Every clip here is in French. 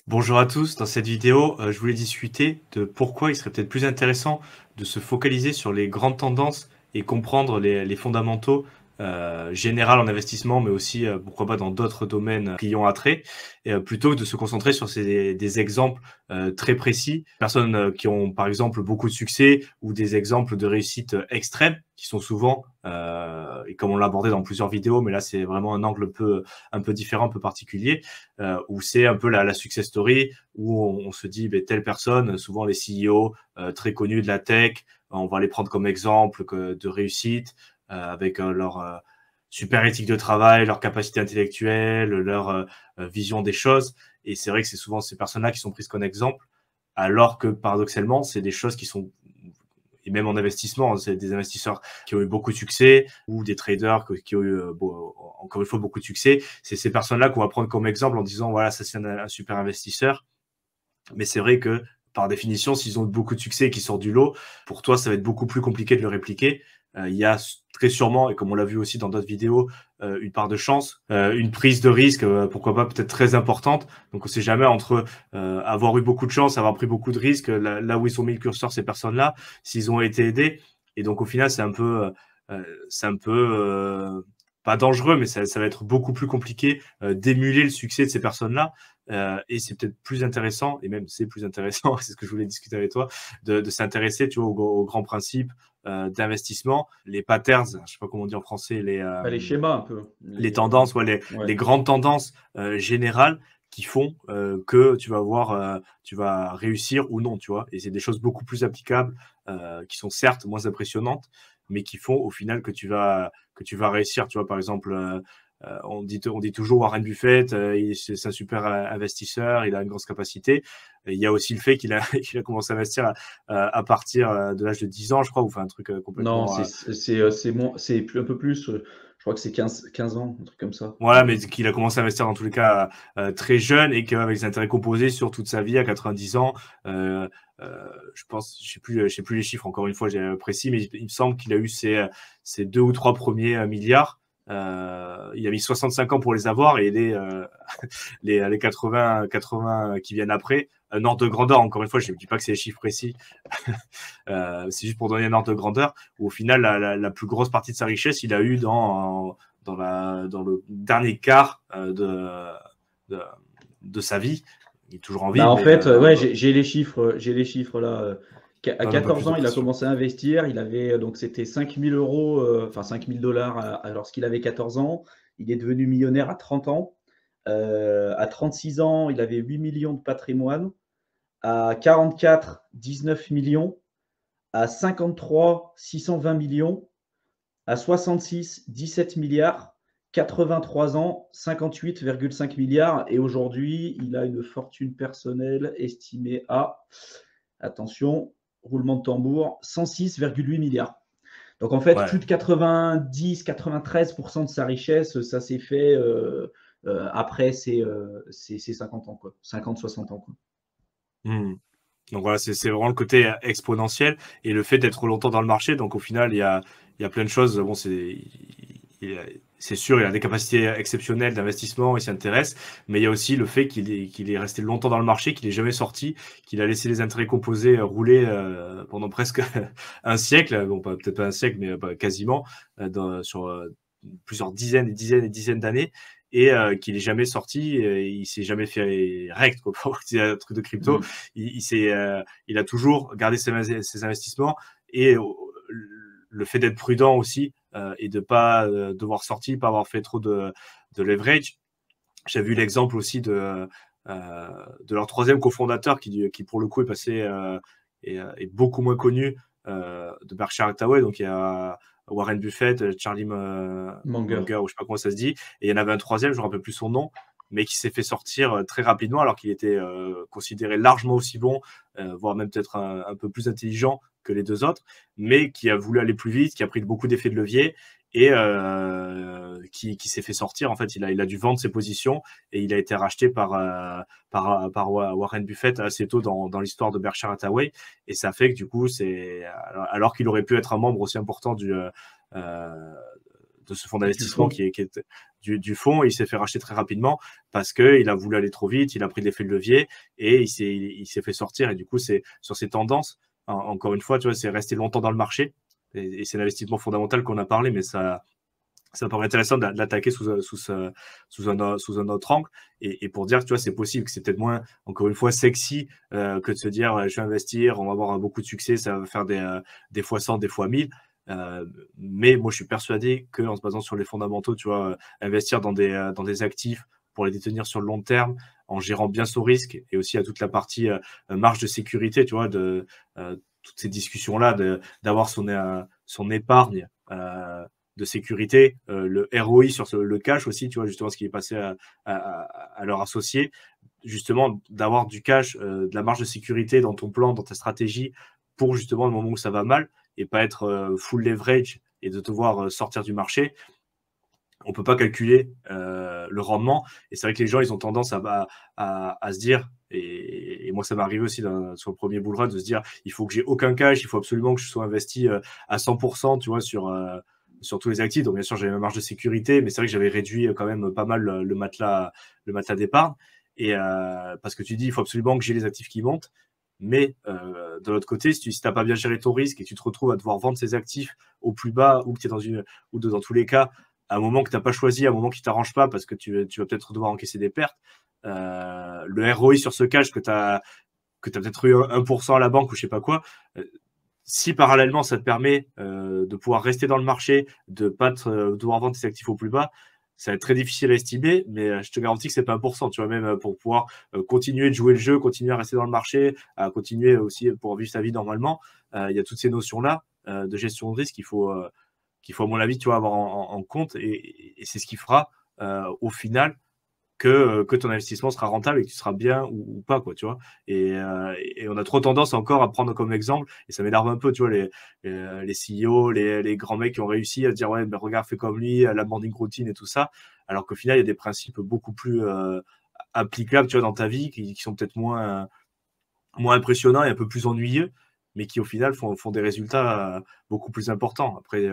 Bonjour à tous, dans cette vidéo, je voulais discuter de pourquoi il serait peut-être plus intéressant de se focaliser sur les grandes tendances et comprendre les fondamentaux généraux en investissement, mais aussi pourquoi pas dans d'autres domaines qui y ont attrait, et, plutôt que de se concentrer sur des exemples très précis, personnes qui ont par exemple beaucoup de succès ou des exemples de réussite extrême qui sont souvent, et comme on l'a abordé dans plusieurs vidéos, mais là c'est vraiment un angle un peu différent, un peu particulier, où c'est un peu la success story, où on se dit, ben, telle personne, souvent les CEO très connus de la tech, on va les prendre comme exemple de réussite, avec leur super éthique de travail, leur capacité intellectuelle, leur vision des choses. Et c'est vrai que c'est souvent ces personnes-là qui sont prises comme exemple, alors que paradoxalement, c'est des choses qui sont, et même en investissement, c'est des investisseurs qui ont eu beaucoup de succès ou des traders qui ont eu, encore une fois, beaucoup de succès. C'est ces personnes-là qu'on va prendre comme exemple en disant, voilà, ça c'est un super investisseur. Mais c'est vrai que par définition, s'ils ont beaucoup de succès et qu'ils sortent du lot, pour toi, ça va être beaucoup plus compliqué de le répliquer. Il y a très sûrement, et comme on l'a vu aussi dans d'autres vidéos, une part de chance, une prise de risque, pourquoi pas peut-être très importante. Donc on sait jamais entre avoir eu beaucoup de chance, avoir pris beaucoup de risques, là où ils ont mis le curseur ces personnes-là, s'ils ont été aidés. Et donc au final, c'est un peu pas dangereux, mais ça va être beaucoup plus compliqué d'émuler le succès de ces personnes-là. Et c'est peut-être plus intéressant, et même c'est plus intéressant, c'est ce que je voulais discuter avec toi, de s'intéresser, tu vois, aux grands principes d'investissement, les patterns, je sais pas comment on dit en français, Bah, les schémas un peu. les tendances, ouais, Ouais. les grandes tendances générales qui font que tu vas voir, tu vas réussir ou non, tu vois. Et c'est des choses beaucoup plus applicables, qui sont certes moins impressionnantes, mais qui font au final que tu vas réussir. Tu vois, par exemple, on dit toujours Warren Buffett, c'est un super investisseur, il a une grosse capacité. Et il y a aussi le fait qu'il a, qu'il a commencé à investir à partir de l'âge de 10 ans, je crois, ou enfin un truc Non, complètement c'est plus, un peu plus. Je crois que c'est 15 ans, un truc comme ça. voilà, mais qu'il a commencé à investir dans tous les cas très jeune et qu'avec les intérêts composés sur toute sa vie à 90 ans, euh, je pense, je sais plus les chiffres encore une fois, j'ai précis, mais il me semble qu'il a eu ses deux ou trois premiers milliards. Il a mis 65 ans pour les avoir et les 80 qui viennent après, un ordre de grandeur. Encore une fois, je ne dis pas que c'est les chiffres précis, c'est juste pour donner un ordre de grandeur. Où au final, la plus grosse partie de sa richesse, il a eu dans le dernier quart de, de sa vie. Il est toujours en vie, Bah, en mais fait, ouais, j'ai les chiffres là. À donne un peu plus 14 de ans, il a précision. commencé à investir. Il avait donc c'était 5000 euros, enfin 5000 $ lorsqu'il avait 14 ans. Il est devenu millionnaire à 30 ans. À 36 ans, il avait 8 millions de patrimoine. À 44, 19 millions. À 53, 620 millions. À 66, 17 milliards. 83 ans, 58,5 milliards. Et aujourd'hui, il a une fortune personnelle estimée à, attention, roulement de tambour, 106,8 milliards. Donc en fait, Ouais. plus de 90-93% de sa richesse, ça s'est fait après ses 50 ans, quoi. 50-60 ans. Quoi. Mmh. Donc voilà, c'est vraiment le côté exponentiel et le fait d'être longtemps dans le marché. Donc au final, il y a plein de choses. Bon, c'est sûr, il a des capacités exceptionnelles d'investissement, il s'intéresse, mais il y a aussi le fait qu'il est resté longtemps dans le marché, qu'il est jamais sorti, qu'il a laissé les intérêts composés rouler pendant presque un siècle. Bon, peut-être pas un siècle, mais quasiment sur plusieurs dizaines et dizaines et dizaines d'années. Et qu'il est jamais sorti, il s'est jamais fait rect, quoi, pour utiliser un truc de crypto. Mm. Il a toujours gardé ses investissements et le fait d'être prudent aussi et de pas devoir sortir, pas avoir fait trop de leverage. J'ai vu l'exemple aussi de leur troisième cofondateur qui pour le coup est passé est beaucoup moins connu de Berkshire Hathaway. Donc il y a Warren Buffett, Charlie Munger. Munger, ou je sais pas comment ça se dit, et il y en avait un troisième, je ne me rappelle plus son nom, mais qui s'est fait sortir très rapidement alors qu'il était considéré largement aussi bon, voire même peut-être un peu plus intelligent que les deux autres, mais qui a voulu aller plus vite, qui a pris beaucoup d'effets de levier et qui s'est fait sortir. En fait, il a dû vendre ses positions et il a été racheté par Warren Buffett assez tôt dans l'histoire de Berkshire Hathaway. Et ça fait que du coup, alors qu'il aurait pu être un membre aussi important euh, de ce fonds Et tu le d'investissement faut. du fonds, il s'est fait racheter très rapidement parce qu'il a voulu aller trop vite, il a pris l'effet de levier et il s'est fait sortir. Et du coup, c'est sur ces tendances, encore une fois, tu vois, c'est rester longtemps dans le marché. Et c'est l'investissement fondamental qu'on a parlé, mais ça paraît intéressant de l'attaquer sous un autre angle et pour dire, tu vois, c'est possible que c'est peut-être moins, encore une fois, sexy que de se dire, je vais investir, on va avoir beaucoup de succès, ça va faire des fois 100, des fois 1000. Mais moi, je suis persuadé qu'en se basant sur les fondamentaux, tu vois, investir dans des actifs pour les détenir sur le long terme, en gérant bien son risque et aussi à toute la partie marge de sécurité, tu vois, toutes ces discussions-là, d'avoir son épargne de sécurité, le ROI sur le cash aussi, tu vois, justement, ce qui est passé à leur associé, justement, d'avoir du cash, de la marge de sécurité dans ton plan, dans ta stratégie, pour justement le moment où ça va mal, et pas être full leverage et de devoir sortir du marché. On ne peut pas calculer le rendement. Et c'est vrai que les gens, ils ont tendance à se dire, et moi, ça m'est arrivé aussi sur le premier bull run, de se dire, il faut que j'ai aucun cash, il faut absolument que je sois investi à 100%, tu vois, sur tous les actifs. Donc, bien sûr, j'avais ma marge de sécurité, mais c'est vrai que j'avais réduit quand même pas mal le matelas d'épargne. Et parce que tu dis, il faut absolument que j'ai les actifs qui montent. Mais de l'autre côté, si tu n'as pas bien géré ton risque et que tu te retrouves à devoir vendre ces actifs au plus bas ou que tu es dans tous les cas, à un moment que tu n'as pas choisi, à un moment qui ne t'arrange pas parce que tu vas peut-être devoir encaisser des pertes, le ROI sur ce cash que tu as peut-être eu 1% à la banque ou je sais pas quoi, si parallèlement ça te permet de pouvoir rester dans le marché, de ne pas devoir vendre tes actifs au plus bas, ça va être très difficile à estimer, mais je te garantis que c'est pas 1%, tu vois, même pour pouvoir continuer de jouer le jeu, continuer à rester dans le marché, à continuer aussi pour vivre sa vie normalement, il y a toutes ces notions-là de gestion de risque qu'il faut, à mon avis, tu vois, avoir en compte, et c'est ce qui fera au final que ton investissement sera rentable et que tu seras bien ou pas, quoi, tu vois. Et on a trop tendance encore à prendre comme exemple, et ça m'énerve un peu, tu vois, les CEO, les grands mecs qui ont réussi à dire, ouais, ben regarde, fais comme lui, la morning routine et tout ça, alors qu'au final, il y a des principes beaucoup plus applicables, tu vois, dans ta vie, qui sont peut-être moins impressionnants et un peu plus ennuyeux, mais qui au final font des résultats beaucoup plus importants. Après,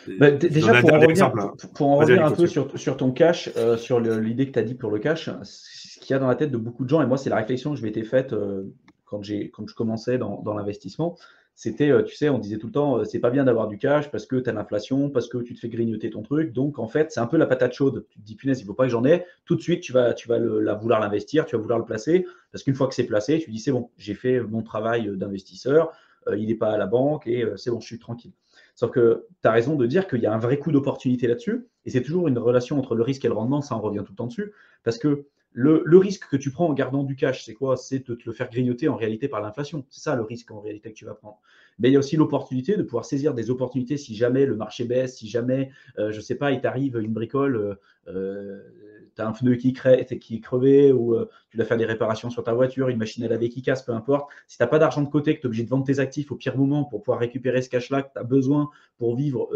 je Déjà, donne un pour en dernier revenir, exemple, hein. pour en Vas-y, revenir allez, un peu continue. sur ton cash, sur l'idée que tu as dit pour le cash, ce qu'il y a dans la tête de beaucoup de gens, et moi, c'est la réflexion que je m'étais faite quand je commençais dans l'investissement, c'était, tu sais, on disait tout le temps, c'est pas bien d'avoir du cash parce que tu as l'inflation, parce que tu te fais grignoter ton truc. Donc, en fait, c'est un peu la patate chaude. Tu te dis, punaise, il faut pas que j'en ai. Tout de suite, tu vas vouloir l'investir, tu vas vouloir le placer, parce qu'une fois que c'est placé, tu dis, c'est bon, j'ai fait mon travail d'investisseur, il n'est pas à la banque et c'est bon, je suis tranquille. Sauf que tu as raison de dire qu'il y a un vrai coût d'opportunité là-dessus. Et c'est toujours une relation entre le risque et le rendement, ça en revient tout le temps dessus. Parce que le risque que tu prends en gardant du cash, c'est quoi? C'est de te le faire grignoter en réalité par l'inflation. C'est ça le risque en réalité que tu vas prendre. Mais il y a aussi l'opportunité de pouvoir saisir des opportunités si jamais le marché baisse, si jamais, je ne sais pas, il t'arrive une bricole, tu as un pneu qui est crevé ou tu dois faire des réparations sur ta voiture, une machine à laver qui casse, peu importe. Si tu n'as pas d'argent de côté, que tu es obligé de vendre tes actifs au pire moment pour pouvoir récupérer ce cash-là que tu as besoin pour vivre,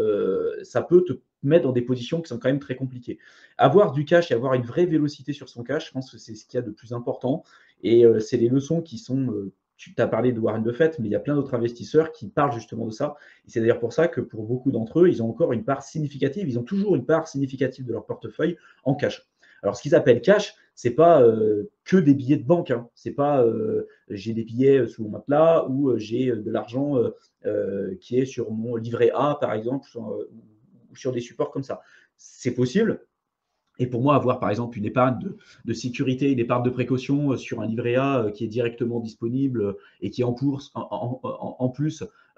ça peut te mettre dans des positions qui sont quand même très compliquées. Avoir du cash et avoir une vraie vélocité sur son cash, je pense que c'est ce qu'il y a de plus important. Et c'est les leçons qui sont. Tu as parlé de Warren Buffett, mais il y a plein d'autres investisseurs qui parlent justement de ça. Et c'est d'ailleurs pour ça que pour beaucoup d'entre eux, ils ont encore une part significative, ils ont toujours une part significative de leur portefeuille en cash. Alors, ce qu'ils appellent cash, c'est pas que des billets de banque. Hein. C'est pas j'ai des billets sous mon matelas ou j'ai de l'argent qui est sur mon livret A, par exemple, ou sur des supports comme ça. C'est possible. Et pour moi, avoir par exemple une épargne de sécurité, une épargne de précaution sur un livret A qui est directement disponible et qui en plus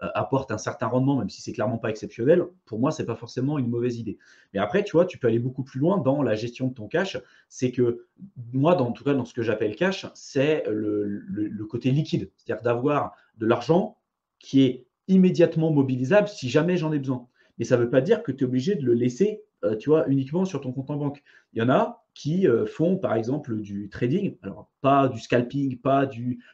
apporte un certain rendement, même si c'est clairement pas exceptionnel, pour moi, c'est pas forcément une mauvaise idée. Mais après, tu vois, tu peux aller beaucoup plus loin dans la gestion de ton cash. C'est que moi, en tout cas, dans ce que j'appelle cash, c'est le côté liquide, c'est-à-dire d'avoir de l'argent qui est immédiatement mobilisable si jamais j'en ai besoin. Mais ça ne veut pas dire que tu es obligé de le laisser tu vois, uniquement sur ton compte en banque. Il y en a qui font, par exemple, du trading. Alors, pas du scalping, pas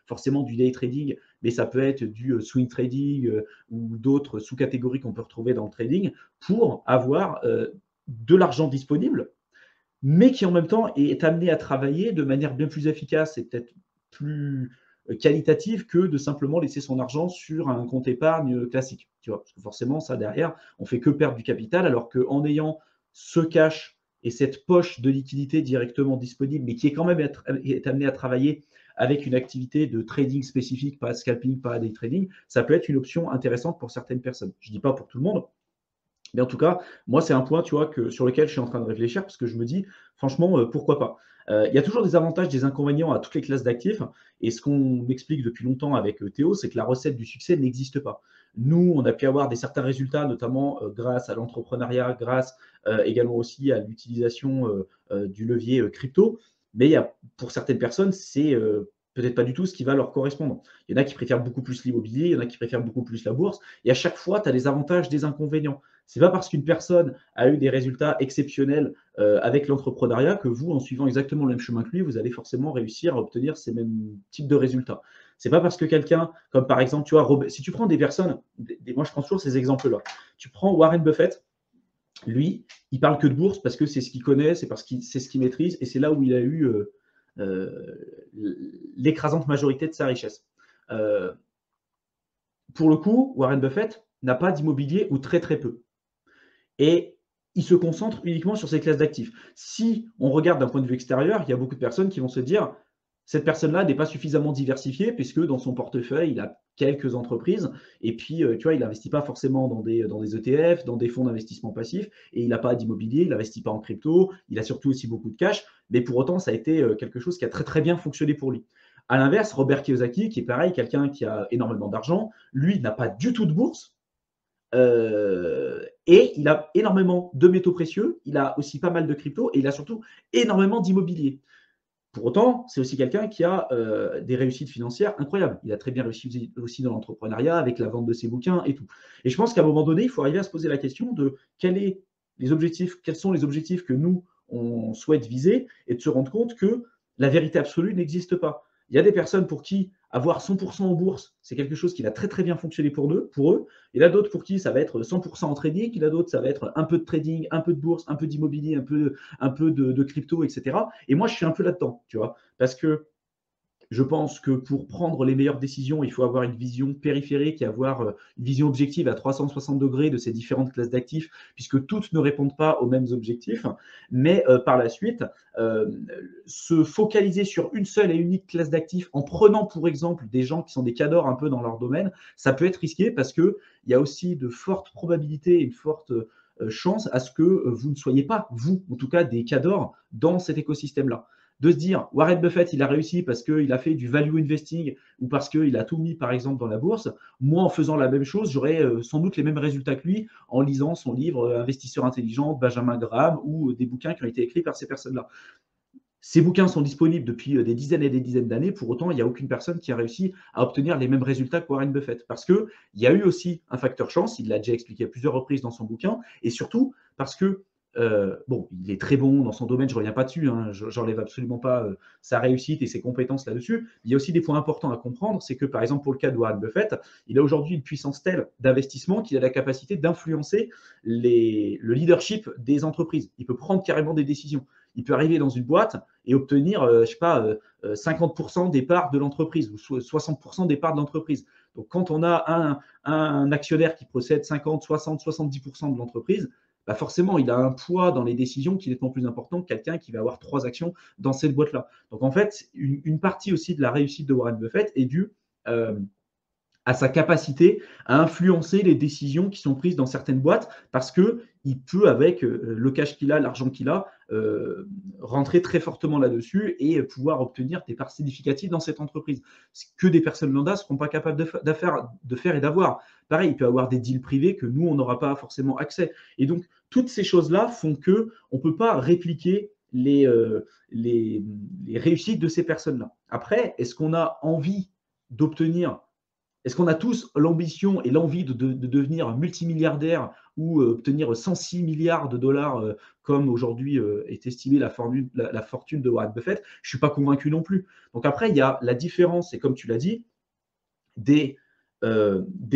forcément du day trading, mais ça peut être du swing trading ou d'autres sous-catégories qu'on peut retrouver dans le trading pour avoir de l'argent disponible, mais qui en même temps est amené à travailler de manière bien plus efficace et peut-être plus qualitative que de simplement laisser son argent sur un compte épargne classique. Tu vois, parce que forcément, ça derrière, on fait que perdre du capital, alors qu'en ayant ce cash et cette poche de liquidité directement disponible, mais qui est quand même est amené à travailler avec une activité de trading spécifique, pas scalping, pas day trading, ça peut être une option intéressante pour certaines personnes. Je ne dis pas pour tout le monde, mais en tout cas, moi, c'est un point, tu vois, sur lequel je suis en train de réfléchir parce que je me dis, franchement, pourquoi pas. Il y a toujours des avantages, des inconvénients à toutes les classes d'actifs. Et ce qu'on m'explique depuis longtemps avec Théo, c'est que la recette du succès n'existe pas. Nous, on a pu avoir des certains résultats, notamment grâce à l'entrepreneuriat, grâce également aussi à l'utilisation du levier crypto. Mais pour certaines personnes, c'est peut-être pas du tout ce qui va leur correspondre. Il y en a qui préfèrent beaucoup plus l'immobilier, il y en a qui préfèrent beaucoup plus la bourse. Et à chaque fois, tu as des avantages, des inconvénients. C'est pas parce qu'une personne a eu des résultats exceptionnels avec l'entrepreneuriat que vous, en suivant exactement le même chemin que lui, vous allez forcément réussir à obtenir ces mêmes types de résultats. C'est pas parce que quelqu'un, comme par exemple, tu vois, si tu prends des personnes, moi je prends toujours ces exemples-là. Tu prends Warren Buffett, lui, il parle que de bourse parce que c'est ce qu'il connaît, c'est parce que c'est ce qu'il maîtrise et c'est là où il a eu l'écrasante majorité de sa richesse. Pour le coup, Warren Buffett n'a pas d'immobilier ou très très peu. Et il se concentre uniquement sur ces classes d'actifs. Si on regarde d'un point de vue extérieur, il y a beaucoup de personnes qui vont se dire cette personne-là n'est pas suffisamment diversifiée puisque dans son portefeuille, il a quelques entreprises et puis, tu vois, il n'investit pas forcément dans des ETF, dans des fonds d'investissement passifs et il n'a pas d'immobilier, il n'investit pas en crypto, il a surtout aussi beaucoup de cash, mais pour autant, ça a été quelque chose qui a très très bien fonctionné pour lui. À l'inverse, Robert Kiyosaki, qui est pareil, quelqu'un qui a énormément d'argent, lui n'a pas du tout de bourse, et il a énormément de métaux précieux, il a aussi pas mal de crypto et il a surtout énormément d'immobilier. Pour autant, c'est aussi quelqu'un qui a des réussites financières incroyables. Il a très bien réussi aussi dans l'entrepreneuriat avec la vente de ses bouquins et tout. Et je pense qu'à un moment donné, il faut arriver à se poser la question de quels sont les objectifs que nous, on souhaite viser et de se rendre compte que la vérité absolue n'existe pas. Il y a des personnes pour qui avoir 100% en bourse, c'est quelque chose qui va très très bien fonctionner pour eux. Il y en a d'autres pour qui ça va être 100% en trading. Il y en a d'autres, ça va être un peu de trading, un peu de bourse, un peu d'immobilier, un peu de crypto, etc. Et moi, je suis un peu là-dedans, tu vois, parce que je pense que pour prendre les meilleures décisions, il faut avoir une vision périphérique et avoir une vision objective à 360 degrés de ces différentes classes d'actifs, puisque toutes ne répondent pas aux mêmes objectifs. Mais par la suite, se focaliser sur une seule et unique classe d'actifs en prenant pour exemple des gens qui sont des cadors un peu dans leur domaine, ça peut être risqué parce qu'il y a aussi de fortes probabilités et une forte chance à ce que vous ne soyez pas, vous, en tout cas, des cadors dans cet écosystème-là. De se dire, Warren Buffett, il a réussi parce qu'il a fait du value investing ou parce qu'il a tout mis, par exemple, dans la bourse. Moi, en faisant la même chose, j'aurais sans doute les mêmes résultats que lui en lisant son livre Investisseur intelligent, Benjamin Graham, ou des bouquins qui ont été écrits par ces personnes-là. Ces bouquins sont disponibles depuis des dizaines et des dizaines d'années. Pour autant, il n'y a aucune personne qui a réussi à obtenir les mêmes résultats que Warren Buffett. Parce qu'il y a eu aussi un facteur chance, il l'a déjà expliqué à plusieurs reprises dans son bouquin, et surtout parce que bon, il est très bon dans son domaine, je ne reviens pas dessus, hein, j'enlève absolument pas sa réussite et ses compétences là-dessus. Il y a aussi des points importants à comprendre, c'est que par exemple pour le cas de Warren Buffett, il a aujourd'hui une puissance telle d'investissement qu'il a la capacité d'influencer le leadership des entreprises. Il peut prendre carrément des décisions. Il peut arriver dans une boîte et obtenir, je sais pas, 50% des parts de l'entreprise ou 60% des parts de l'entreprise. Donc quand on a un actionnaire qui possède 50, 60, 70% de l'entreprise, bah forcément, il a un poids dans les décisions qui est nettement plus important que quelqu'un qui va avoir 3 actions dans cette boîte-là. Donc, en fait, une partie aussi de la réussite de Warren Buffett est due à sa capacité à influencer les décisions qui sont prises dans certaines boîtes parce qu'il peut, avec le cash qu'il a, l'argent qu'il a, rentrer très fortement là-dessus et pouvoir obtenir des parts significatives dans cette entreprise. Ce que des personnes lambda ne seront pas capables de faire et d'avoir. Pareil, il peut y avoir des deals privés que nous, on n'aura pas forcément accès. Et donc, toutes ces choses-là font qu'on ne peut pas répliquer les réussites de ces personnes-là. Après, est-ce qu'on a envie d'obtenir est-ce qu'on a tous l'ambition et l'envie de devenir multimilliardaire ou obtenir 106 milliards de dollars comme aujourd'hui est estimée la fortune de Warren Buffett? Je ne suis pas convaincu non plus. Donc après, il y a la différence, et comme tu l'as dit, des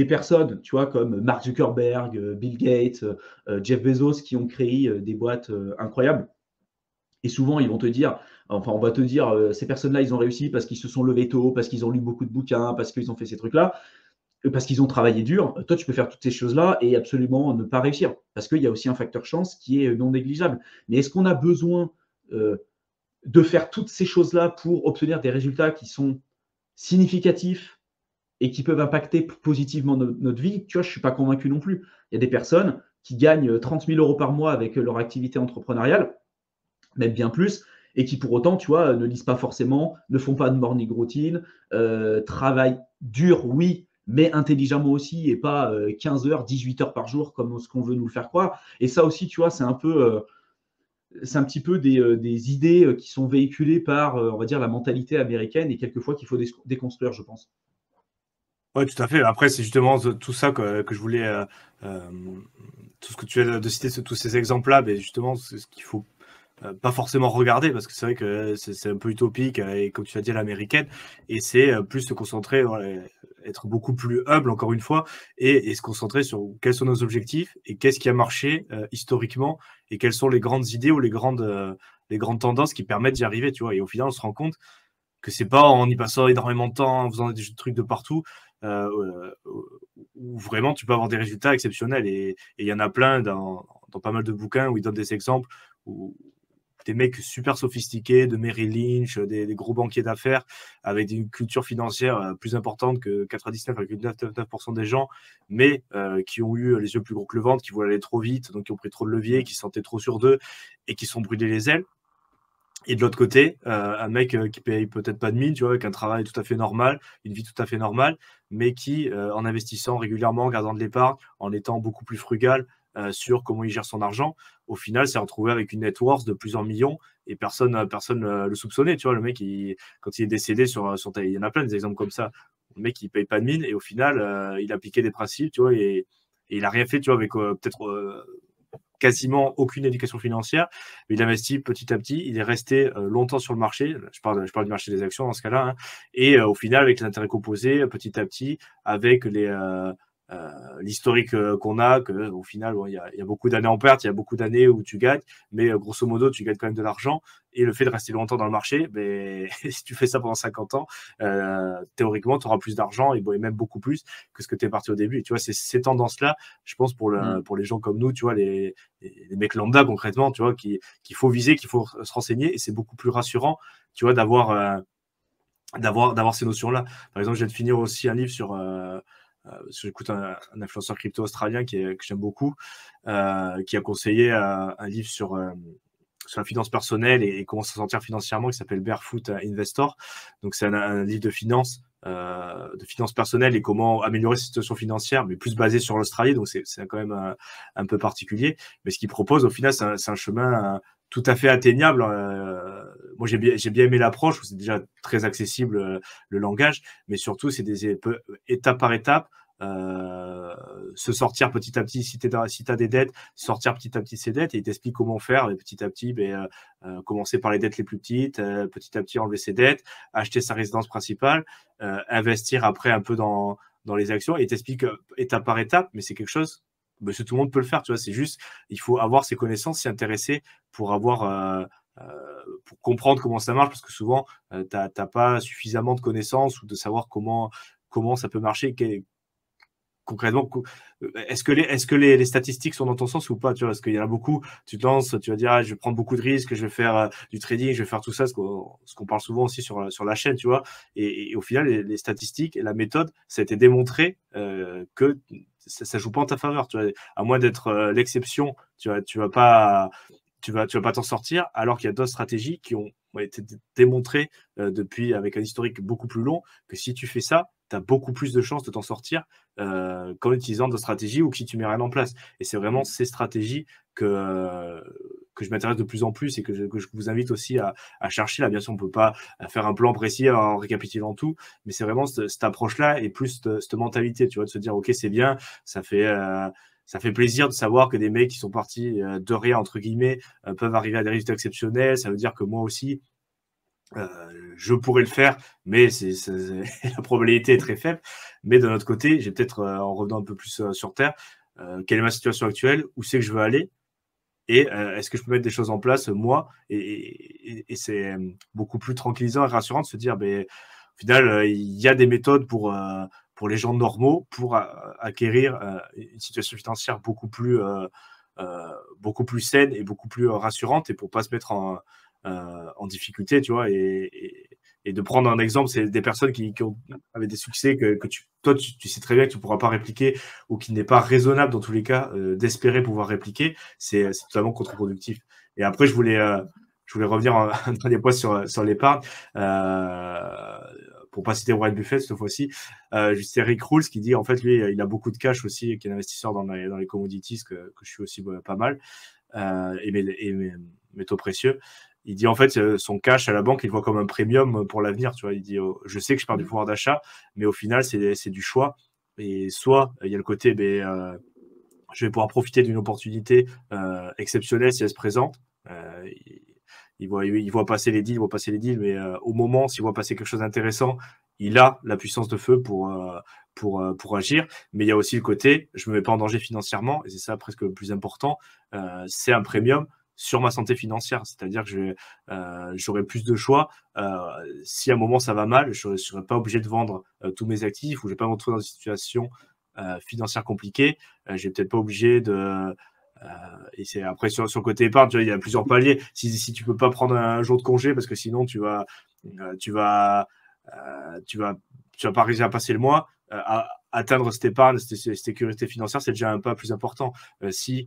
personnes, tu vois, comme Mark Zuckerberg, Bill Gates, Jeff Bezos, qui ont créé des boîtes incroyables. Et souvent, ils vont te dire, enfin, on va te dire, ces personnes-là, ils ont réussi parce qu'ils se sont levés tôt, parce qu'ils ont lu beaucoup de bouquins, parce qu'ils ont fait ces trucs-là. parce qu'ils ont travaillé dur. Toi, tu peux faire toutes ces choses-là et absolument ne pas réussir. Parce qu'il y a aussi un facteur chance qui est non négligeable. Mais est-ce qu'on a besoin de faire toutes ces choses-là pour obtenir des résultats qui sont significatifs et qui peuvent impacter positivement notre vie? Tu vois, je ne suis pas convaincu non plus. Il y a des personnes qui gagnent 30 000 euros par mois avec leur activité entrepreneuriale, même bien plus, et qui pour autant, tu vois, ne lisent pas forcément, ne font pas de morning routine, travaillent dur, oui, mais intelligemment aussi, et pas 15 heures, 18 heures par jour, comme ce qu'on veut nous le faire croire. Et ça aussi, tu vois, c'est un petit peu des idées qui sont véhiculées par, on va dire, la mentalité américaine et quelquefois qu'il faut déconstruire, je pense. Ouais, tout à fait. Après, c'est justement tout ça que je voulais, euh, tout ce que tu viens de citer, tous ces exemples-là, mais justement, c'est ce qu'il faut pas forcément regarder parce que c'est vrai que c'est un peu utopique et comme tu l'as dit à l'américaine et c'est plus se concentrer, voilà, être beaucoup plus humble encore une fois et se concentrer sur quels sont nos objectifs et qu'est-ce qui a marché historiquement et quelles sont les grandes idées ou les grandes tendances qui permettent d'y arriver, tu vois. Et au final, on se rend compte que c'est pas en y passant énormément de temps, en faisant des trucs de partout, où vraiment tu peux avoir des résultats exceptionnels. Et il y en a plein dans pas mal de bouquins où ils donnent des exemples où des mecs super sophistiqués, de Merrill Lynch, des gros banquiers d'affaires, avec une culture financière plus importante que 99,99% des gens, mais qui ont eu les yeux plus gros que le ventre, qui voulaient aller trop vite, donc qui ont pris trop de levier, qui se sentaient trop sûrs d'eux et qui sont brûlés les ailes. Et de l'autre côté, un mec qui paye peut-être pas de mine, tu vois, avec un travail tout à fait normal, une vie tout à fait normale, mais qui, en investissant régulièrement, en gardant de l'épargne, en étant beaucoup plus frugal sur comment il gère son argent, au final, s'est retrouvé avec une net worth de plusieurs millions et personne le soupçonnait. Tu vois, le mec, quand il est décédé il y en a plein des exemples comme ça. Le mec, il paye pas de mine et au final, il a appliqué des principes, tu vois, et il a rien fait, tu vois, avec peut-être quasiment aucune éducation financière, mais il investit petit à petit, il est resté longtemps sur le marché, je parle du marché des actions dans ce cas-là, hein, et au final, avec les intérêts composés, petit à petit, avec l'historique qu'on a, qu'au final, bon, il y a beaucoup d'années en perte, il y a beaucoup d'années où tu gagnes, mais grosso modo, tu gagnes quand même de l'argent, et le fait de rester longtemps dans le marché, ben, si tu fais ça pendant 50 ans, théoriquement, tu auras plus d'argent, et même beaucoup plus que ce que tu es parti au début. Et tu vois, c'est ces tendances-là, je pense, pour les gens comme nous, tu vois, les mecs lambda concrètement, tu vois, qu'il faut viser, qu'il faut se renseigner, et c'est beaucoup plus rassurant, tu vois, d'avoir ces notions-là. Par exemple, je viens de finir aussi un livre j'écoute un influenceur crypto australien que j'aime beaucoup, qui a conseillé un livre sur la finance personnelle et comment se sentir financièrement, qui s'appelle Barefoot Investor. Donc, c'est un livre de finance personnelle et comment améliorer sa situation financière, mais plus basé sur l'Australie. Donc, c'est quand même un peu particulier. Mais ce qu'il propose, au final, c'est un chemin tout à fait atteignable. Moi, j'ai bien aimé l'approche, c'est déjà très accessible le langage, mais surtout, c'est des étape par étape. Se sortir petit à petit, si tu as des dettes, sortir petit à petit ces dettes et il t'explique comment faire. Et petit à petit, commencer par les dettes les plus petites, petit à petit enlever ses dettes, acheter sa résidence principale, investir après un peu dans les actions et il t'explique étape par étape, mais c'est quelque chose, monsieur, tout le monde peut le faire, tu vois, c'est juste, il faut avoir ces connaissances, s'y intéresser pour pour comprendre comment ça marche, parce que souvent, t'as pas suffisamment de connaissances ou de savoir comment ça peut marcher, concrètement, est-ce que les statistiques sont dans ton sens ou pas, tu vois, parce qu'il y en a beaucoup, tu te lances, tu vas dire, ah, je vais prendre beaucoup de risques, je vais faire du trading, je vais faire tout ça, ce qu'on parle souvent aussi sur la chaîne, tu vois, et au final, les statistiques et la méthode, ça a été démontré que ça joue pas en ta faveur, tu vois, à moins d'être l'exception, tu vas pas t'en sortir, alors qu'il y a d'autres stratégies qui ont été démontrées depuis, avec un historique beaucoup plus long, que si tu fais ça, tu as beaucoup plus de chances de t'en sortir qu'en utilisant d'autres stratégies ou que si tu mets rien en place. Et c'est vraiment ces stratégies que je m'intéresse de plus en plus et que je vous invite aussi à chercher. Là, bien sûr, on ne peut pas faire un plan précis en récapitulant tout, mais c'est vraiment cette approche-là et plus cette mentalité, tu vois, de se dire, OK, c'est bien, ça fait plaisir de savoir que des mecs qui sont partis de rien, entre guillemets, peuvent arriver à des résultats exceptionnels. Ça veut dire que moi aussi, je pourrais le faire, mais la probabilité est très faible. Mais de notre côté, j'ai peut-être, en revenant un peu plus sur Terre, quelle est ma situation actuelle, où c'est que je veux aller, et est-ce que je peux mettre des choses en place, moi, et c'est beaucoup plus tranquillisant et rassurant de se dire, au final, il y a des méthodes pour les gens normaux pour acquérir une situation financière beaucoup plus saine et beaucoup plus rassurante et pour pas se mettre en difficulté, tu vois, et de prendre un exemple, c'est des personnes qui avaient des succès que toi, tu sais très bien que tu pourras pas répliquer ou qui n'est pas raisonnable dans tous les cas d'espérer pouvoir répliquer, c'est totalement contre-productif. Et après, je voulais revenir un dernier point sur l'épargne. Pour pas citer Warren Buffett cette fois-ci, juste Eric Rouls qui dit en fait lui il a beaucoup de cash aussi, qui est investisseur dans les commodities que je suis aussi pas mal et mes métaux précieux. Il dit en fait son cash à la banque il voit comme un premium pour l'avenir, tu vois. Il dit je sais que je perds du pouvoir d'achat, mais au final c'est du choix. Et soit il y a le côté je vais pouvoir profiter d'une opportunité exceptionnelle si elle se présente. Il voit passer les deals, mais au moment, s'il voit passer quelque chose d'intéressant, il a la puissance de feu pour agir. Mais il y a aussi le côté, je me mets pas en danger financièrement, et c'est ça presque le plus important, c'est un premium sur ma santé financière. C'est-à-dire que j'aurai plus de choix. Si à un moment ça va mal, je ne serai pas obligé de vendre tous mes actifs ou je ne vais pas me retrouver dans une situation financière compliquée. Je vais peut-être pas obligé de... et c'est après sur le côté épargne, tu vois, il y a plusieurs paliers. Si tu peux pas prendre un jour de congé parce que sinon tu vas pas réussir à passer le mois, à atteindre cette épargne, cette sécurité financière, c'est déjà un pas plus important. Si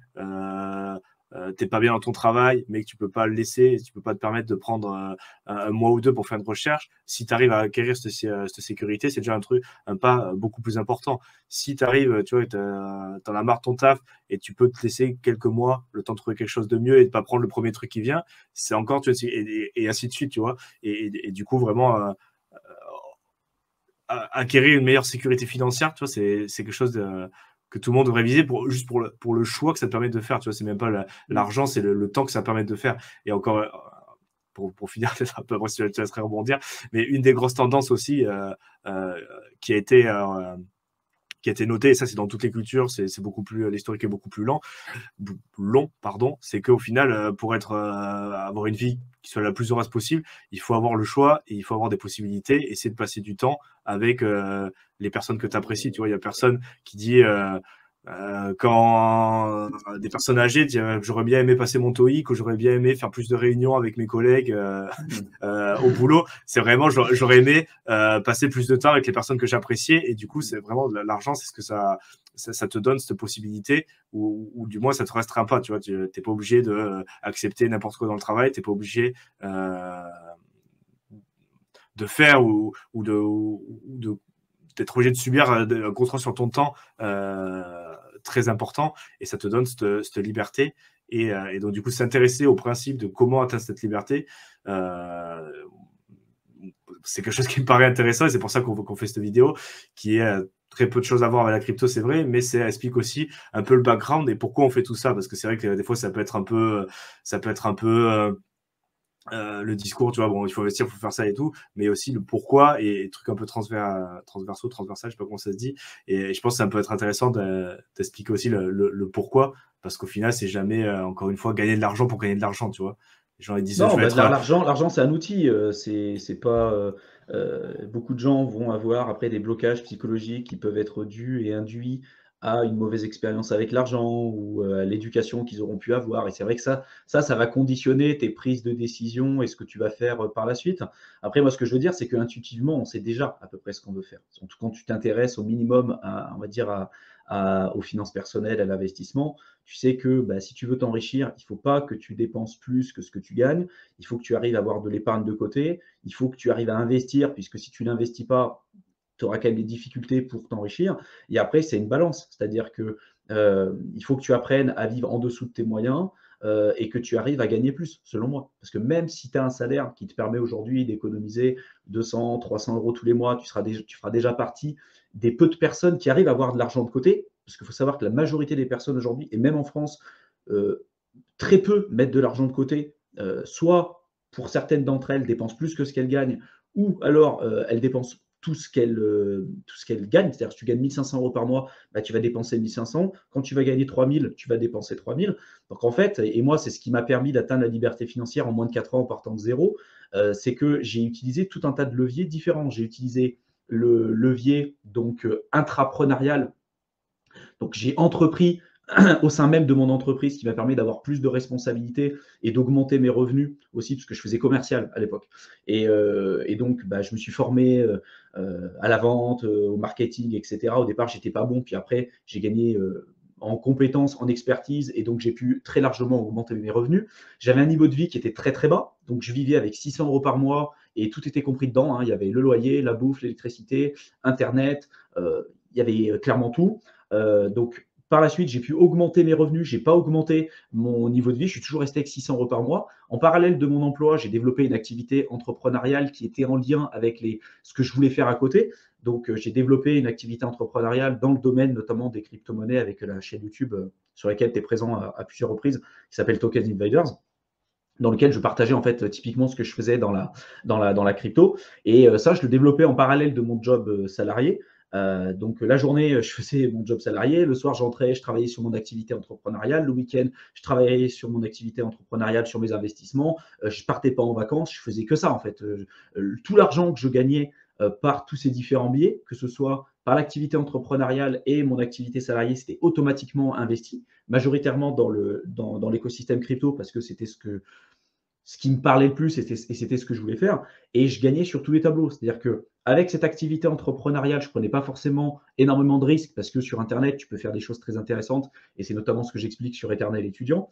t'es pas bien dans ton travail, mais que tu peux pas le laisser, tu peux pas te permettre de prendre un mois ou deux pour faire une recherche, si tu arrives à acquérir cette sécurité, c'est déjà un pas beaucoup plus important. Si tu arrives, tu vois, t'en as marre de ton taf et tu peux te laisser quelques mois le temps de trouver quelque chose de mieux et de pas prendre le premier truc qui vient, c'est encore, tu vois, et ainsi de suite, tu vois. Et du coup, vraiment, acquérir une meilleure sécurité financière, tu vois, c'est quelque chose que tout le monde devrait viser juste pour le choix que ça te permet de faire. Tu vois, c'est même pas l'argent, c'est le temps que ça permet de faire. Et encore, pour finir, peut-être un peu après, je te laisserai rebondir, mais une des grosses tendances aussi qui a été notée, et ça c'est dans toutes les cultures, c'est beaucoup plus, l'historique est beaucoup plus long, pardon, c'est qu'au final, pour avoir une vie qui soit la plus heureuse possible, il faut avoir le choix et il faut avoir des possibilités, essayer de passer du temps avec les personnes que tu apprécies. Tu vois, il y a personne qui dit quand des personnes âgées disent j'aurais bien aimé passer mon TOEIC ou j'aurais bien aimé faire plus de réunions avec mes collègues au boulot. C'est vraiment j'aurais aimé passer plus de temps avec les personnes que j'appréciais et du coup c'est vraiment l'argent, c'est ce que ça te donne cette possibilité ou du moins ça te restreint pas, tu vois, tu n'es pas obligé de accepter n'importe quoi dans le travail, tu n'es pas obligé de faire ou d'être obligé de subir un contrôle sur ton temps très important et ça te donne cette liberté et donc du coup s'intéresser au principe de comment atteindre cette liberté c'est quelque chose qui me paraît intéressant et c'est pour ça qu'on fait cette vidéo qui est très peu de choses à voir avec la crypto, c'est vrai, mais ça explique aussi un peu le background et pourquoi on fait tout ça, parce que c'est vrai que des fois ça peut être un peu le discours, tu vois, bon, il faut investir, il faut faire ça et tout, mais aussi le pourquoi et trucs un peu transversal, je sais pas comment ça se dit, et je pense que ça peut être intéressant d'expliquer aussi le pourquoi, parce qu'au final, c'est jamais, encore une fois, gagner de l'argent pour gagner de l'argent, tu vois. Les gens, ils disent, je Non, vais bah, être... l'argent, c'est un outil. C'est pas. Beaucoup de gens vont avoir après des blocages psychologiques qui peuvent être dus et induits à une mauvaise expérience avec l'argent ou à l'éducation qu'ils auront pu avoir. Et c'est vrai que ça va conditionner tes prises de décision et ce que tu vas faire par la suite. Après, moi, ce que je veux dire, c'est qu'intuitivement, on sait déjà à peu près ce qu'on veut faire. Surtout quand tu t'intéresses au minimum, on va dire, aux finances personnelles, à l'investissement, tu sais que bah, si tu veux t'enrichir, il ne faut pas que tu dépenses plus que ce que tu gagnes. Il faut que tu arrives à avoir de l'épargne de côté. Il faut que tu arrives à investir, puisque si tu n'investis pas, tu auras quand même des difficultés pour t'enrichir. Et après, c'est une balance. C'est-à-dire que il faut que tu apprennes à vivre en dessous de tes moyens et que tu arrives à gagner plus, selon moi. Parce que même si tu as un salaire qui te permet aujourd'hui d'économiser 200, 300 euros tous les mois, tu feras déjà partie des peu de personnes qui arrivent à avoir de l'argent de côté. Parce qu'il faut savoir que la majorité des personnes aujourd'hui, et même en France, très peu mettent de l'argent de côté. Soit pour certaines d'entre elles dépensent plus que ce qu'elles gagnent, ou alors elles dépensent tout ce qu'elles gagnent. C'est-à-dire, si tu gagnes 1500 euros par mois, bah, tu vas dépenser 1500. Quand tu vas gagner 3000, tu vas dépenser 3000. Donc en fait, et moi, c'est ce qui m'a permis d'atteindre la liberté financière en moins de 4 ans en partant de zéro, c'est que j'ai utilisé tout un tas de leviers différents. J'ai utilisé le levier donc intrapreneurial. Donc, j'ai entrepris au sein même de mon entreprise, qui m'a permis d'avoir plus de responsabilités et d'augmenter mes revenus aussi, parce que je faisais commercial à l'époque. Et donc, bah, je me suis formé à la vente, au marketing, etc. Au départ, j'étais pas bon, puis après, j'ai gagné en compétences, en expertise, et donc j'ai pu très largement augmenter mes revenus. J'avais un niveau de vie qui était très très bas, donc je vivais avec 600 euros par mois et tout était compris dedans, hein. Il y avait le loyer, la bouffe, l'électricité, Internet, il y avait clairement tout. Donc, par la suite, j'ai pu augmenter mes revenus, je n'ai pas augmenté mon niveau de vie, je suis toujours resté avec 600 euros par mois. En parallèle de mon emploi, j'ai développé une activité entrepreneuriale qui était en lien avec ce que je voulais faire à côté. Donc, j'ai développé une activité entrepreneuriale dans le domaine notamment des crypto-monnaies avec la chaîne YouTube sur laquelle tu es présent à plusieurs reprises, qui s'appelle Token Invaders, dans lequel je partageais en fait typiquement ce que je faisais dans la crypto. Et ça, je le développais en parallèle de mon job salarié. Donc la journée, je faisais mon job salarié. Le soir, j'entrais, je travaillais sur mon activité entrepreneuriale. Le week-end, je travaillais sur mon activité entrepreneuriale, sur mes investissements. Je partais pas en vacances, je faisais que ça en fait. Tout l'argent que je gagnais par tous ces différents biais, que ce soit par l'activité entrepreneuriale et mon activité salariée, c'était automatiquement investi, majoritairement dans l'écosystème crypto, parce que c'était ce qui me parlait le plus, et c'était ce que je voulais faire. Et je gagnais sur tous les tableaux. C'est-à-dire qu'avec cette activité entrepreneuriale, je ne prenais pas forcément énormément de risques, parce que sur Internet, tu peux faire des choses très intéressantes. Et c'est notamment ce que j'explique sur Éternel étudiant.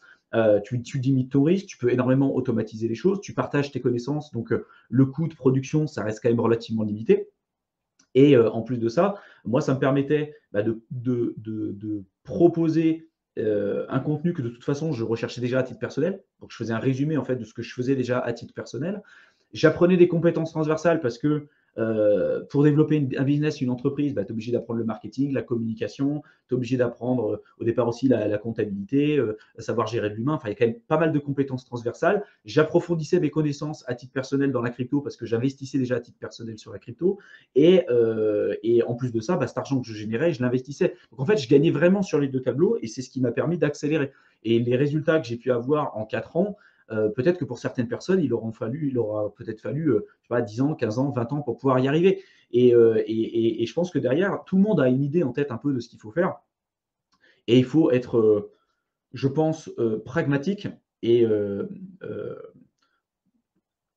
Tu limites ton risque, tu peux énormément automatiser les choses, tu partages tes connaissances. Donc, le coût de production, ça reste quand même relativement limité. Et en plus de ça, moi, ça me permettait de proposer un contenu que de toute façon, je recherchais déjà à titre personnel. Donc, je faisais un résumé en fait de ce que je faisais déjà à titre personnel. J'apprenais des compétences transversales parce que pour développer un business, une entreprise, bah, tu es obligé d'apprendre le marketing, la communication, tu es obligé d'apprendre au départ aussi la comptabilité, savoir gérer de l'humain. Enfin, il y a quand même pas mal de compétences transversales. J'approfondissais mes connaissances à titre personnel dans la crypto parce que j'investissais déjà à titre personnel sur la crypto. Et en plus de ça, bah, cet argent que je générais, je l'investissais. Donc en fait, je gagnais vraiment sur les deux tableaux et c'est ce qui m'a permis d'accélérer. Et les résultats que j'ai pu avoir en 4 ans, peut-être que pour certaines personnes, il aura peut-être fallu, je sais pas, 10 ans, 15 ans, 20 ans pour pouvoir y arriver. Et je pense que derrière, tout le monde a une idée en tête un peu de ce qu'il faut faire. Et il faut être, je pense, pragmatique et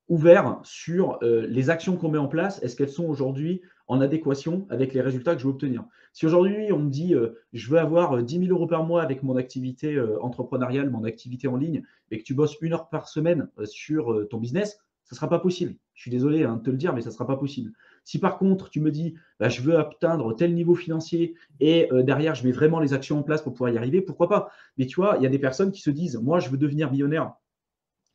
ouvert sur les actions qu'on met en place. Est-ce qu'elles sont aujourd'hui en adéquation avec les résultats que je veux obtenir? Si aujourd'hui, on me dit je veux avoir 10 000 euros par mois avec mon activité entrepreneuriale, mon activité en ligne, et que tu bosses 1 heure par semaine sur ton business, ça ne sera pas possible. Je suis désolé de te le dire, mais ça ne sera pas possible. Si par contre, tu me dis bah, je veux atteindre tel niveau financier et derrière, je mets vraiment les actions en place pour pouvoir y arriver, pourquoi pas? Mais tu vois, il y a des personnes qui se disent moi, je veux devenir millionnaire,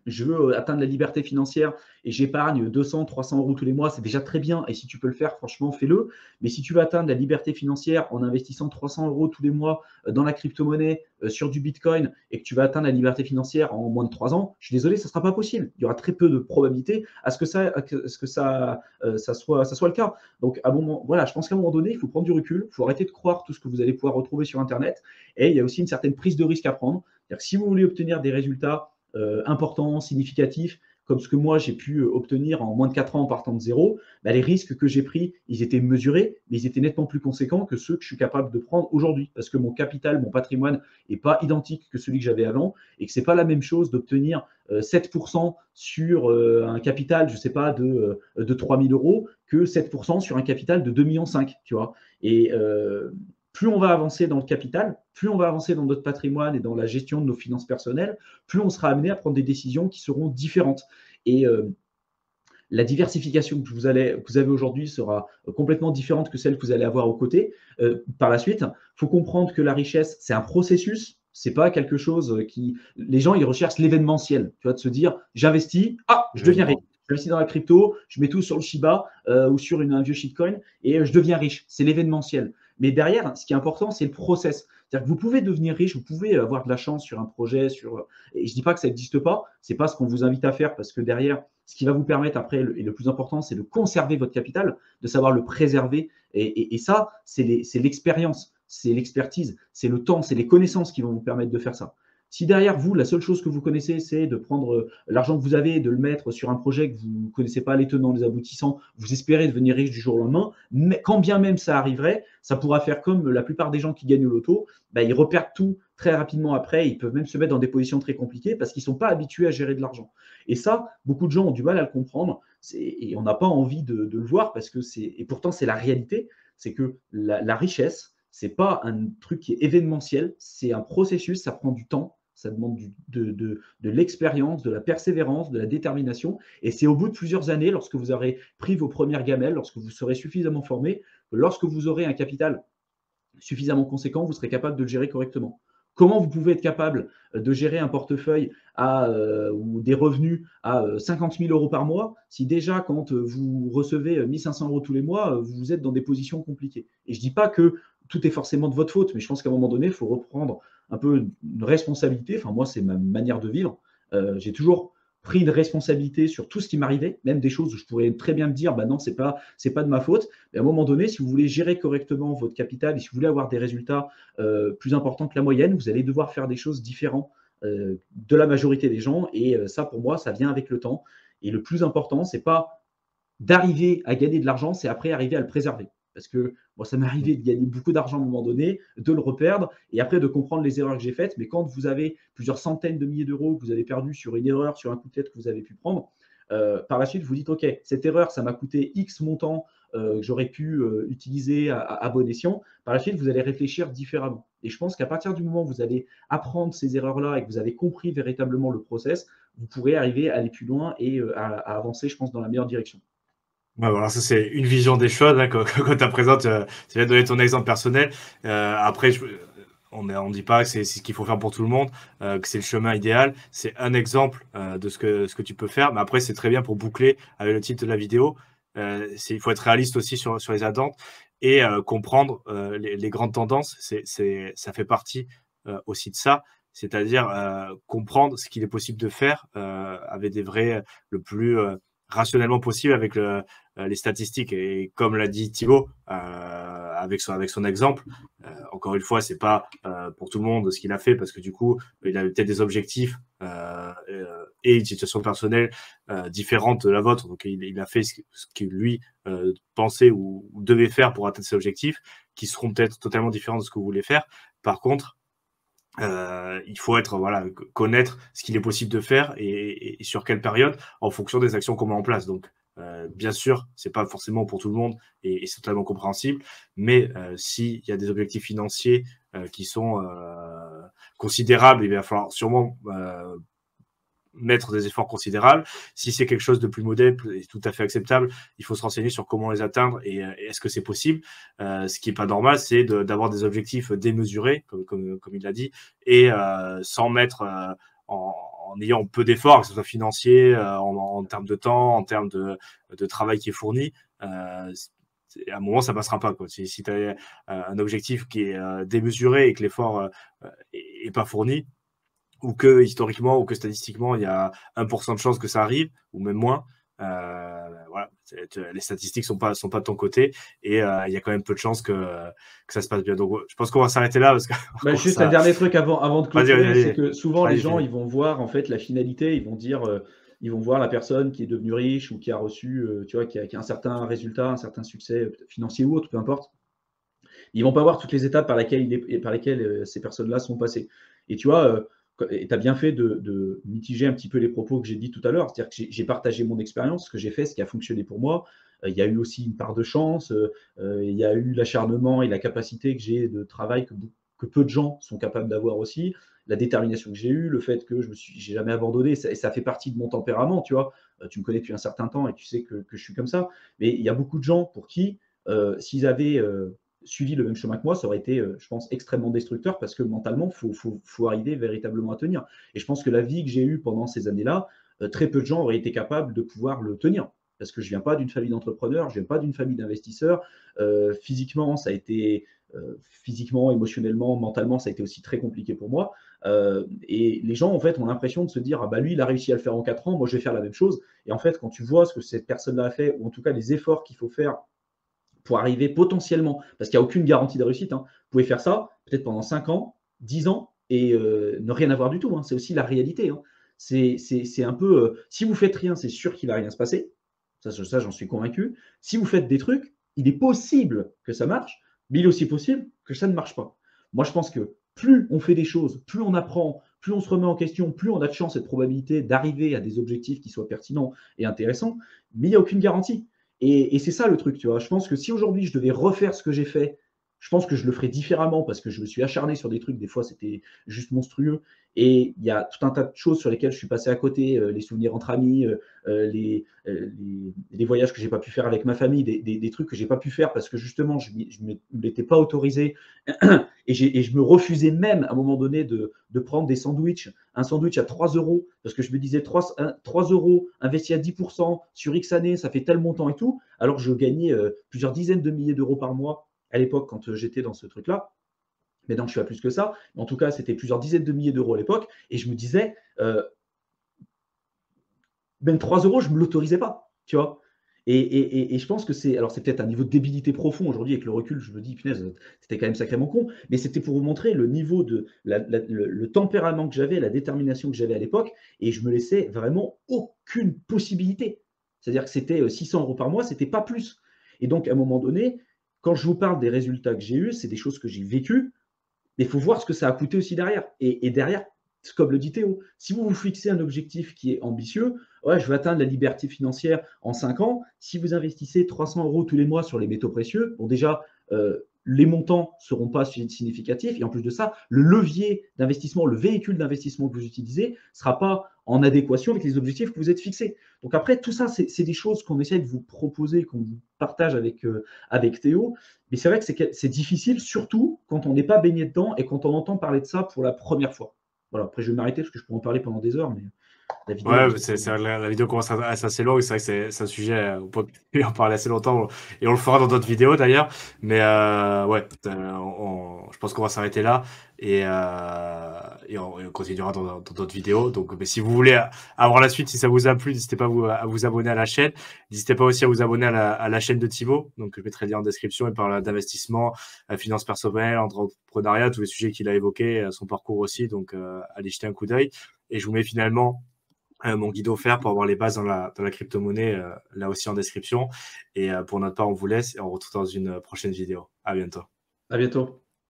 je veux atteindre la liberté financière et j'épargne 200, 300 euros tous les mois, c'est déjà très bien. Et si tu peux le faire, franchement, fais-le. Mais si tu veux atteindre la liberté financière en investissant 300 euros tous les mois dans la crypto-monnaie, sur du Bitcoin, et que tu vas atteindre la liberté financière en moins de 3 ans, je suis désolé, ça ne sera pas possible. Il y aura très peu de probabilité à ce que ça soit le cas. Donc, à un moment, voilà, je pense qu'à un moment donné, il faut prendre du recul, il faut arrêter de croire tout ce que vous allez pouvoir retrouver sur Internet. Et il y a aussi une certaine prise de risque à prendre. C'est-à-dire que si vous voulez obtenir des résultats importants, significatifs, comme ce que moi j'ai pu obtenir en moins de 4 ans en partant de zéro, bah, les risques que j'ai pris, ils étaient mesurés, mais ils étaient nettement plus conséquents que ceux que je suis capable de prendre aujourd'hui, parce que mon capital, mon patrimoine n'est pas identique que celui que j'avais avant, et que ce n'est pas la même chose d'obtenir 7% sur un capital, je ne sais pas, de 3 000 euros, que 7% sur un capital de 2,5 millions, tu vois. Et plus on va avancer dans le capital, plus on va avancer dans notre patrimoine et dans la gestion de nos finances personnelles, plus on sera amené à prendre des décisions qui seront différentes. Et la diversification que vous avez aujourd'hui sera complètement différente que celle que vous allez avoir aux côtés par la suite. Il faut comprendre que la richesse, c'est un processus. C'est pas quelque chose qui… Les gens, ils recherchent l'événementiel. Tu vois, de se dire, j'investis, je deviens riche. J'investis dans la crypto, je mets tout sur le Shiba ou sur un vieux shitcoin et je deviens riche. C'est l'événementiel. Mais derrière, ce qui est important, c'est le process. C'est-à-dire que vous pouvez devenir riche, vous pouvez avoir de la chance sur un projet, et je ne dis pas que ça n'existe pas, ce n'est pas ce qu'on vous invite à faire, parce que derrière, ce qui va vous permettre après, et le plus important, c'est de conserver votre capital, de savoir le préserver. Et ça, c'est l'expérience, c'est l'expertise, c'est le temps, c'est les connaissances qui vont vous permettre de faire ça. Si derrière vous, la seule chose que vous connaissez, c'est de prendre l'argent que vous avez et de le mettre sur un projet que vous ne connaissez pas les tenants, les aboutissants, vous espérez devenir riche du jour au lendemain, mais quand bien même ça arriverait, ça pourra faire comme la plupart des gens qui gagnent au loto, bah, ils repèrent tout très rapidement après, ils peuvent même se mettre dans des positions très compliquées parce qu'ils ne sont pas habitués à gérer de l'argent. Et ça, beaucoup de gens ont du mal à le comprendre et on n'a pas envie de le voir parce que et pourtant c'est la réalité, c'est que la richesse, c'est pas un truc qui est événementiel, c'est un processus, ça prend du temps, ça demande de l'expérience, de la persévérance, de la détermination. Et c'est au bout de plusieurs années, lorsque vous aurez pris vos premières gamelles, lorsque vous serez suffisamment formé, lorsque vous aurez un capital suffisamment conséquent, vous serez capable de le gérer correctement. Comment vous pouvez être capable de gérer un portefeuille ou des revenus à 50 000 euros par mois si déjà, quand vous recevez 1 500 euros tous les mois, vous êtes dans des positions compliquées. Et je ne dis pas que tout est forcément de votre faute, mais je pense qu'à un moment donné, il faut reprendre un peu une responsabilité. Enfin, moi, c'est ma manière de vivre. J'ai toujours pris une responsabilité sur tout ce qui m'arrivait, même des choses où je pourrais très bien me dire, bah non, c'est pas de ma faute. Mais à un moment donné, si vous voulez gérer correctement votre capital et si vous voulez avoir des résultats plus importants que la moyenne, vous allez devoir faire des choses différentes de la majorité des gens. Et ça, pour moi, ça vient avec le temps. Et le plus important, c'est pas d'arriver à gagner de l'argent, c'est après arriver à le préserver. Parce que moi, ça m'est arrivé de gagner beaucoup d'argent à un moment donné, de le reperdre et après de comprendre les erreurs que j'ai faites. Mais quand vous avez plusieurs centaines de milliers d'euros que vous avez perdu sur une erreur, sur un coup de tête que vous avez pu prendre, par la suite, vous dites, OK, cette erreur, ça m'a coûté X montant que j'aurais pu utiliser à bon escient. Par la suite, vous allez réfléchir différemment. Et je pense qu'à partir du moment où vous allez apprendre ces erreurs-là et que vous avez compris véritablement le process, vous pourrez arriver à aller plus loin et à avancer, je pense, dans la meilleure direction. Ouais, voilà, ça c'est une vision des choses, hein, quand tu présentes, c'est bien de donner ton exemple personnel. Après, on dit pas que c'est ce qu'il faut faire pour tout le monde, que c'est le chemin idéal. C'est un exemple de ce que tu peux faire. Mais après, c'est très bien pour boucler avec le titre de la vidéo. Il faut être réaliste aussi sur les attentes et comprendre les grandes tendances. Ça fait partie aussi de ça. C'est-à-dire comprendre ce qu'il est possible de faire avec des vrais, le plus rationnellement possible avec les statistiques. Et comme l'a dit Thibaut, avec son exemple, encore une fois, c'est pas pour tout le monde ce qu'il a fait, parce que du coup, il avait peut-être des objectifs et une situation personnelle différente de la vôtre. Donc, il a fait ce qu'il lui pensait ou devait faire pour atteindre ses objectifs, qui seront peut-être totalement différents de ce que vous voulez faire. Par contre, il faut connaître ce qu'il est possible de faire et sur quelle période en fonction des actions qu'on met en place. Donc, bien sûr, c'est pas forcément pour tout le monde et c'est totalement compréhensible, mais s'il y a des objectifs financiers qui sont considérables, il va falloir sûrement mettre des efforts considérables. Si c'est quelque chose de plus modeste et tout à fait acceptable, il faut se renseigner sur comment les atteindre et est-ce que c'est possible. Ce qui est pas normal, c'est d'avoir des objectifs démesurés, comme il l'a dit, et sans mettre en ayant peu d'efforts, que ce soit financier, en termes de temps, en termes de travail qui est fourni. À un moment, ça passera pas, quoi. Si tu as un objectif qui est démesuré et que l'effort est pas fourni, ou que historiquement ou que statistiquement, il y a 1% de chances que ça arrive, ou même moins. Voilà, les statistiques sont pas de ton côté et il y a quand même peu de chances que ça se passe bien. Donc, je pense qu'on va s'arrêter là parce que Juste un dernier truc avant de Vas-y, clôturer, c'est vas-y. que souvent les gens, Vas-y. ils vont voir en fait la finalité, ils vont dire, ils vont voir la personne qui est devenue riche ou qui a reçu, tu vois, qui a un certain résultat, un certain succès financier ou autre, peu importe. Ils vont pas voir toutes les étapes par lesquelles ces personnes-là sont passées. Et tu vois, tu as bien fait de mitiger un petit peu les propos que j'ai dit tout à l'heure. C'est-à-dire que j'ai partagé mon expérience, ce que j'ai fait, ce qui a fonctionné pour moi. Il y a eu aussi une part de chance, il y a eu l'acharnement et la capacité que j'ai de travail que peu de gens sont capables d'avoir aussi, la détermination que j'ai eue, le fait que j'ai jamais abandonné, ça fait partie de mon tempérament, tu vois. Tu me connais depuis un certain temps et tu sais que je suis comme ça. Mais il y a beaucoup de gens pour qui, s'ils avaient suivi le même chemin que moi, ça aurait été, je pense, extrêmement destructeur parce que mentalement, faut arriver véritablement à tenir. Et je pense que la vie que j'ai eue pendant ces années-là, très peu de gens auraient été capables de pouvoir le tenir. Parce que je ne viens pas d'une famille d'entrepreneurs, je ne viens pas d'une famille d'investisseurs. Physiquement, ça a été, physiquement, émotionnellement, mentalement, ça a été aussi très compliqué pour moi. Et les gens, en fait, ont l'impression de se dire, ah bah lui, il a réussi à le faire en 4 ans, moi, je vais faire la même chose. Et en fait, quand tu vois ce que cette personne-là a fait, ou en tout cas les efforts qu'il faut faire pour arriver potentiellement, parce qu'il n'y a aucune garantie de réussite, hein. Vous pouvez faire ça peut-être pendant 5 ans, 10 ans, et ne rien avoir du tout, hein. C'est aussi la réalité, hein. C'est un peu, si vous faites rien, c'est sûr qu'il va rien se passer. Ça, j'en suis convaincu. Si vous faites des trucs, il est possible que ça marche, mais il est aussi possible que ça ne marche pas. Moi, je pense que plus on fait des choses, plus on apprend, plus on se remet en question, plus on a de chance et de probabilité d'arriver à des objectifs qui soient pertinents et intéressants, mais il n'y a aucune garantie. Et c'est ça le truc, tu vois. Je pense que si aujourd'hui je devais refaire ce que j'ai fait, je pense que je le ferais différemment parce que je me suis acharné sur des trucs, des fois c'était juste monstrueux. Et il y a tout un tas de choses sur lesquelles je suis passé à côté, les souvenirs entre amis, les voyages que j'ai pas pu faire avec ma famille, des trucs que j'ai pas pu faire parce que justement je ne m'étais pas autorisé et je me refusais même à un moment donné de prendre des sandwichs, un sandwich à 3 euros parce que je me disais 3 euros investi à 10% sur X années, ça fait tel montant et tout, alors que je gagnais plusieurs dizaines de milliers d'euros par mois à l'époque quand j'étais dans ce truc-là. Maintenant, je suis à plus que ça. Mais en tout cas, c'était plusieurs dizaines de milliers d'euros à l'époque. Et je me disais, même 3 euros, je ne me l'autorisais pas. Tu vois. Et je pense que c'est. Alors, c'est peut-être un niveau de débilité profond aujourd'hui. Avec le recul, je me dis, punaise, c'était quand même sacrément con. Mais c'était pour vous montrer le niveau de. Le tempérament que j'avais, la détermination que j'avais à l'époque. Et je me laissais vraiment aucune possibilité. C'est-à-dire que c'était 600 euros par mois, c'était pas plus. Et donc, à un moment donné, quand je vous parle des résultats que j'ai eus, c'est des choses que j'ai vécues. Mais il faut voir ce que ça a coûté aussi derrière. Et derrière, comme le dit Théo, si vous vous fixez un objectif qui est ambitieux, ouais, je veux atteindre la liberté financière en 5 ans, si vous investissez 300 euros tous les mois sur les métaux précieux, bon déjà, les montants ne seront pas significatifs. Et en plus de ça, le levier d'investissement, le véhicule d'investissement que vous utilisez ne sera pas en adéquation avec les objectifs que vous êtes fixés. Donc après, tout ça, c'est des choses qu'on essaie de vous proposer, qu'on vous partage avec Théo. Mais c'est vrai que c'est difficile, surtout quand on n'est pas baigné dedans et quand on entend parler de ça pour la première fois. Voilà, après je vais m'arrêter parce que je pourrais en parler pendant des heures, mais la vidéo Ouais, est déjà. la vidéo commence à être assez longue. C'est vrai que c'est un sujet, on peut en parler assez longtemps et on le fera dans d'autres vidéos d'ailleurs. Mais ouais, je pense qu'on va s'arrêter là et on continuera dans d'autres vidéos. Donc, mais si vous voulez avoir la suite, si ça vous a plu, n'hésitez pas à vous abonner à la chaîne. N'hésitez pas aussi à vous abonner à la chaîne de Thibaut. Donc, je mettrai le lien en description. Il parle d'investissement, finances personnelles, entrepreneuriat, tous les sujets qu'il a évoqués, son parcours aussi. Donc, allez jeter un coup d'œil. Et je vous mets finalement mon guide offert pour avoir les bases dans la crypto-monnaie, là aussi en description. Et pour notre part, on vous laisse et on se retrouve dans une prochaine vidéo. À bientôt. À bientôt.